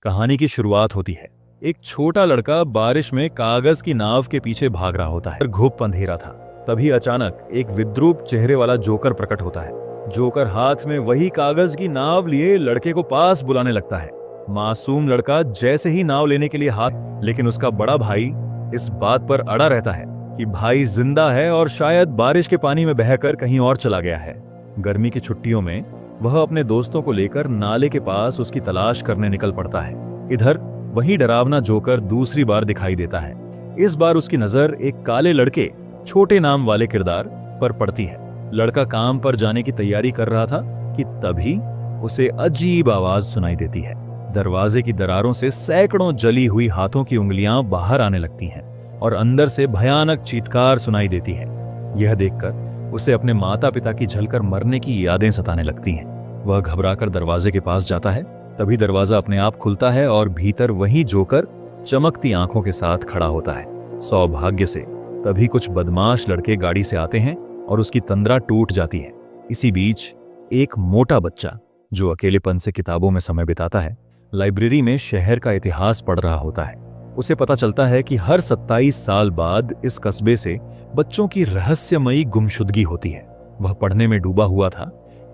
कहानी की शुरुआत होती है। एक छोटा लड़का बारिश में कागज की नाव के पीछे भाग रहा होता है। घुप अंधेरा था। तभी अचानक एक विद्रूप चेहरे वाला जोकर प्रकट होता है। जोकर हाथ में वही कागज की नाव लिए लड़के को पास बुलाने लगता है। मासूम लड़का जैसे ही नाव लेने के लिए हाथ, लेकिन उसका बड़ा भाई इस बात पर अड़ा रहता है कि भाई जिंदा है और शायद बारिश के पानी में बहकर कहीं और चला गया है। गर्मी की छुट्टियों में वह अपने दोस्तों को लेकर नाले के पास उसकी तलाश करने निकल पड़ता है। इधर वही डरावना जोकर दूसरी बार दिखाई देता है। इस बार उसकी नजर एक काले लड़के छोटे नाम वाले किरदार पर पड़ती है। लड़का काम पर जाने की तैयारी कर रहा था कि तभी उसे अजीब आवाज सुनाई देती है। दरवाजे की दरारों से सैकड़ों जली हुई हाथों की उंगलियां बाहर आने लगती हैं और अंदर से भयानक चीत्कार सुनाई देती है। यह देखकर उसे अपने माता पिता की जलकर मरने की यादें सताने लगती हैं। वह घबराकर दरवाजे के पास जाता है। तभी दरवाजा अपने आप खुलता है और भीतर वही जोकर चमकती आंखों के साथ खड़ा होता है। सौभाग्य से तभी कुछ बदमाश लड़के गाड़ी से आते हैं और उसकी तंद्रा टूट जाती है। इसी बीच एक मोटा बच्चा जो अकेलेपन से किताबों में समय बिताता है, लाइब्रेरी में शहर का इतिहास पढ़ रहा होता है। उसे पता चलता है कि हर 27 साल बाद इस कस्बे से बच्चों की रहस्यमयी गुमशुदगी होती है। वह पढ़ने में डूबा हुआ था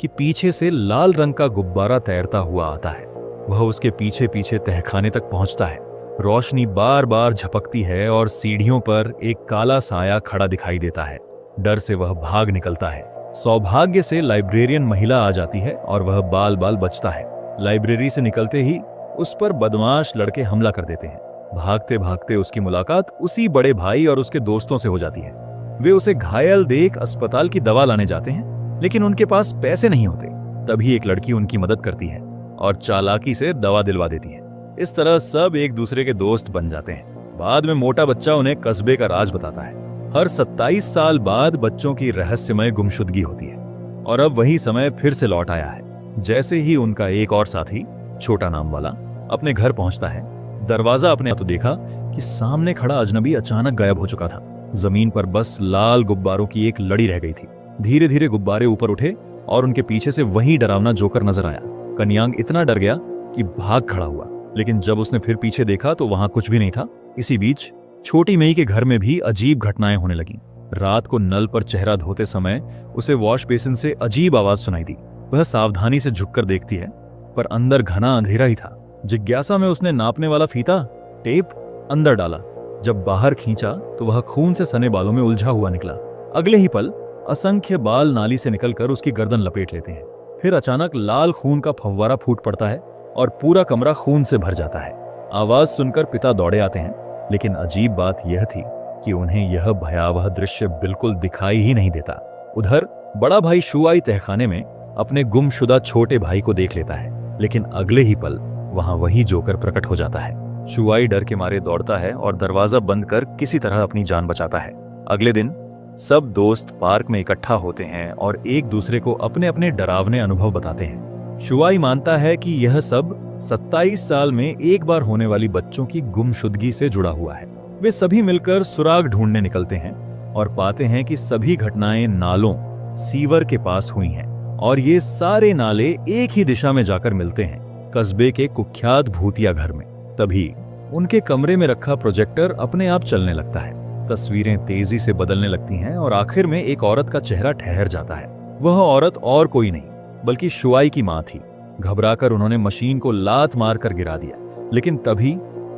कि पीछे से लाल रंग का गुब्बारा तैरता हुआ आता है। वह उसके पीछे पीछे तहखाने तक पहुंचता है। रोशनी बार बार झपकती है और सीढ़ियों पर एक काला साया खड़ा दिखाई देता है। डर से वह भाग निकलता है। सौभाग्य से लाइब्रेरियन महिला आ जाती है और वह बाल बाल बचता है। लाइब्रेरी से निकलते ही उस पर बदमाश लड़के हमला कर देते हैं। भागते भागते उसकी मुलाकात उसी बड़े भाई और उसके दोस्तों से हो जाती है। वे उसे घायल देख अस्पताल की दवा लाने जाते हैं, लेकिन उनके पास पैसे नहीं होते। तभी एक लड़की उनकी मदद करती है और चालाकी से दवा दिलवा देती है। इस तरह सब एक दूसरे के दोस्त बन जाते हैं। बाद में मोटा बच्चा उन्हें कस्बे का राज बताता है। हर 27 साल बाद बच्चों की रहस्यमय गुमशुदगी होती है और अब वही समय फिर से लौट आया है। जैसे ही उनका एक और साथी, छोटा नाम वाला, अपने घर पहुंचता है, दरवाजा अपने तो देखा कि सामने खड़ा अजनबी अचानक गायब हो चुका था। जमीन पर बस लाल गुब्बारों की एक लड़ी रह गई थी। धीरे धीरे गुब्बारे ऊपर उठे और उनके पीछे से वही डरावना जोकर नजर आया। कन्यांग इतना डर गया कि भाग खड़ा हुआ, लेकिन जब उसने फिर पीछे देखा तो वहां कुछ भी नहीं था। इसी बीच छोटी मई के घर में भी अजीब घटनाएं होने लगीं। रात को नल पर चेहरा धोते समय उसे वॉश बेसिन से अजीब आवाज सुनाई दी। वह सावधानी से झुककर देखती है, पर अंदर घना अंधेरा ही था। जिज्ञासा में उसने नापने वाला फीता, टेप अंदर डाला। जब बाहर खींचा तो वह खून से सने बालों में उलझा हुआ निकला। अगले ही पल असंख्य बाल नाली से निकलकर उसकी गर्दन लपेट लेते हैं। फिर अचानक लाल खून का फव्वारा फूट पड़ता है और पूरा कमरा खून से भर जाता है। आवाज सुनकर पिता दौड़े आते हैं, लेकिन अजीब बात यह थी कि उन्हें यह भयावह दृश्य बिल्कुल दिखाई ही नहीं देता। उधर बड़ा भाई शुआई तहखाने में अपने गुमशुदा छोटे भाई को देख लेता है, लेकिन अगले ही पल वहां वही जोकर प्रकट हो जाता है। शुआई डर के मारे दौड़ता है और दरवाजा बंद कर किसी तरह अपनी जान बचाता है। अगले दिन सब दोस्त पार्क में इकट्ठा होते हैं और एक दूसरे को अपने अपने डरावने अनुभव बताते हैं। शुआई मानता है कि यह सब 27 साल में एक बार होने वाली बच्चों की गुमशुदगी से जुड़ा हुआ है। वे सभी मिलकर सुराग ढूंढने निकलते हैं और पाते हैं कि सभी घटनाएं नालों, सीवर के पास हुई हैं और ये सारे नाले एक ही दिशा में जाकर मिलते हैं, कस्बे के कुख्यात भूतिया घर में। तभी उनके कमरे में रखा प्रोजेक्टर अपने आप चलने लगता है। तस्वीरें तेजी से बदलने लगती हैं और आखिर में एक औरत का चेहरा ठहर जाता है। वह औरत और कोई नहीं बल्कि शुआई की मां थी। घबराकर उन्होंने मशीन को लात मारकर गिरा दिया, लेकिन तभी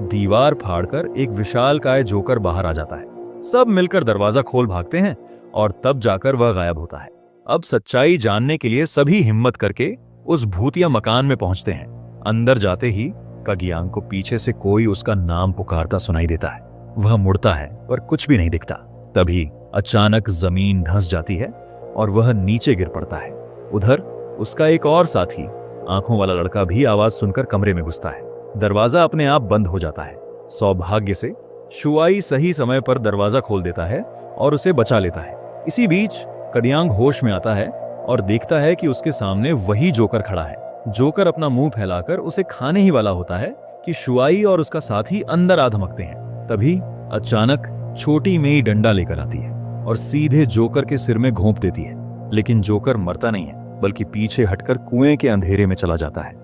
दीवार फाड़कर एक विशालकाय जोकर बाहर आ जाता है। सब मिलकर दरवाजा खोल भागते हैं और तब जाकर वह गायब होता है। अब सच्चाई जानने के लिए सभी हिम्मत करके उस भूतिया मकान में पहुंचते हैं। अंदर जाते ही कगियांग को पीछे से कोई उसका नाम पुकारता सुनाई देता है। वह मुड़ता है पर कुछ भी नहीं दिखता। तभी अचानक जमीन धंस जाती है और वह नीचे गिर पड़ता है। उधर उसका एक और साथी, आंखों वाला लड़का, भी आवाज सुनकर कमरे में घुसता है। दरवाजा अपने आप बंद हो जाता है। सौभाग्य से शुआई सही समय पर दरवाजा खोल देता है और उसे बचा लेता है। इसी बीच कडियांग होश में आता है और देखता है कि उसके सामने वही जोकर खड़ा है। जोकर अपना मुंह फैलाकर उसे खाने ही वाला होता है कि शुआई और उसका साथी अंदर आ धमकते हैं। तभी अचानक छोटी मेई डंडा लेकर आती है और सीधे जोकर के सिर में घोंप देती है, लेकिन जोकर मरता नहीं है बल्कि पीछे हटकर कुएं के अंधेरे में चला जाता है।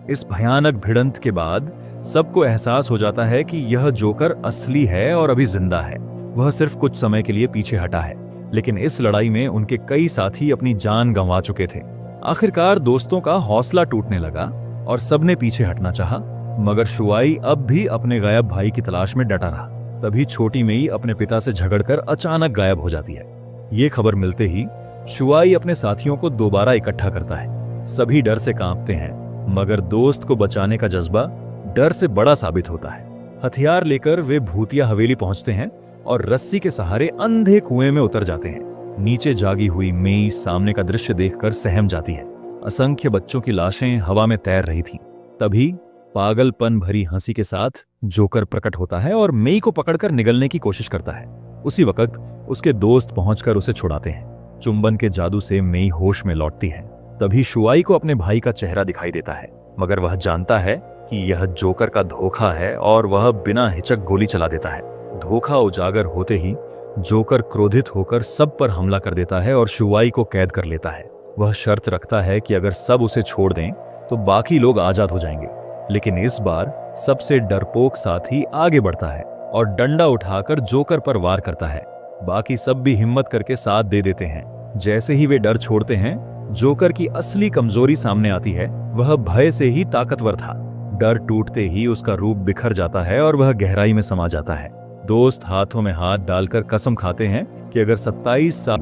इस भयानक भिड़ंत के बाद सबको एहसास हो जाता है कि यह जोकर असली है और अभी जिंदा है। वह सिर्फ कुछ समय के लिए पीछे हटा है, लेकिन इस लड़ाई में उनके कई साथी अपनी जान गंवा चुके थे। आखिरकार दोस्तों का हौसला टूटने लगा और सबने पीछे हटना चाहा, मगर शुआई अब भी अपने गायब भाई की तलाश में डटा रहा। तभी छोटी मेई अपने पिता से झगड़कर अचानक गायब हो जाती है। ये खबर मिलते ही शुआई अपने साथियों को दोबारा इकट्ठा करता है। सभी डर से कांपते हैं, मगर दोस्त को बचाने का जज्बा डर से बड़ा साबित होता है। हथियार लेकर वे भूतिया हवेली पहुंचते हैं और रस्सी के सहारे अंधे कुएं में उतर जाते हैं। नीचे जागी हुई मेई सामने का दृश्य देखकर सहम जाती है। असंख्य बच्चों की लाशें हवा में तैर रही थीं। तभी पागलपन भरी हंसी के साथ जोकर प्रकट होता है और मेई को पकड़कर निगलने की कोशिश करता है। उसी वक्त उसके दोस्त पहुंचकर उसे छुड़ाते हैं। चुंबन के जादू से मेई होश में लौटती है। तभी शुआई को अपने भाई का चेहरा दिखाई देता है, मगर वह जानता है कि यह जोकर का धोखा है और वह बिना हिचक गोली चला देता है। धोखा उजागर होते ही जोकर क्रोधित होकर सब पर हमला कर देता है और शुआई को कैद कर लेता है। वह शर्त रखता है कि अगर सब उसे छोड़ दें तो बाकी लोग आजाद हो जाएंगे। लेकिन इस बार सबसे डरपोक साथी आगे बढ़ता है और डंडा उठाकर जोकर पर वार करता है। बाकी सब भी हिम्मत करके साथ दे देते हैं। जैसे ही वे डर छोड़ते हैं, जोकर की असली कमजोरी सामने आती है। वह भय से ही ताकतवर था। डर टूटते ही उसका रूप बिखर जाता है और वह गहराई में समा जाता है। दोस्त हाथों में हाथ डालकर कसम खाते हैं कि अगर 27 साल